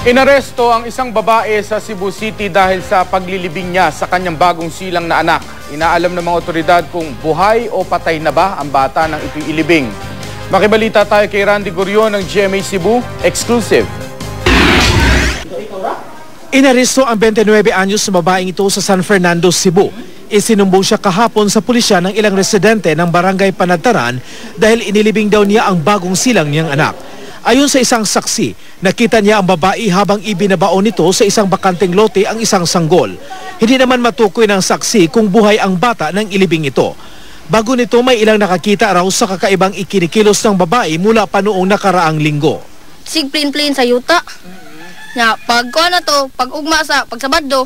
Inaresto ang isang babae sa Cebu City dahil sa paglilibing niya sa kanyang bagong silang na anak. Inaalam ng mga otoridad kung buhay o patay na ba ang bata nang ito'y ilibing. Makibalita tayo kay Randy Gurion ng GMA Cebu, exclusive. Inaresto ang 29 anyos na babaeng ito sa San Fernando, Cebu. Isinumbong siya kahapon sa pulisya ng ilang residente ng Barangay Panagtaran dahil inilibing daw niya ang bagong silang niyang anak. Ayon sa isang saksi, nakita niya ang babae habang ibinabaon nito sa isang bakanteng lote ang isang sanggol. Hindi naman matukoy ng saksi kung buhay ang bata nang ilibing ito. Bago nito, may ilang nakakita raw sa kakaibang ikinikilos ng babae mula pa noong nakaraang linggo. Sigplin-plin sa yuta. Na pag kuha na to, pag ugma sa pagsabado,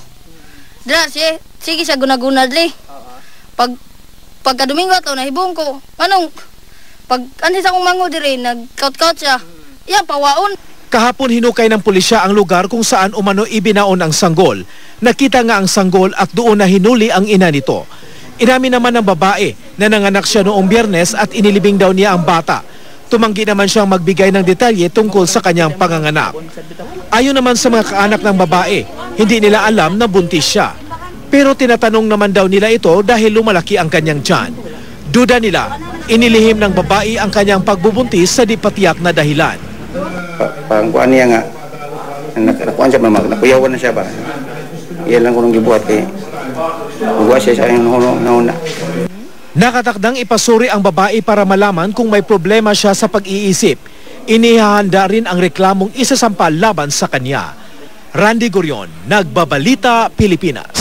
dira siya, sige siya guna-guna dali. Pagka-Domingo to, nahibong ko. Anong, pag ansi sa umango diri, nag-kaut-kaut siya. Yan, pawaon. Kahapon hinukay ng pulisya ang lugar kung saan umano ibinaon ang sanggol. Nakita nga ang sanggol at doon na hinuli ang ina nito. Inamin naman ng babae na nanganak siya noong Biyernes at inilibing daw niya ang bata. Tumanggi naman siyang magbigay ng detalye tungkol sa kanyang panganganak. Ayon naman sa mga kaanak ng babae, hindi nila alam na buntis siya. Pero tinatanong naman daw nila ito dahil lumalaki ang kanyang tiyan. Duda nila, inilihim ng babae ang kanyang pagbubuntis sa di patiyak na dahilan. Pangkuan niya nga, nakuan siya, nakuyawan na siya ba? Iyan lang ko nung gibuhat kay magbuhat siya sa aking nauna. Nakatakdang ipasuri ang babae para malaman kung may problema siya sa pag-iisip. Inihahanda rin ang reklamong isasampal laban sa kanya. Randy Gurion, Nagbabalita, Pilipinas.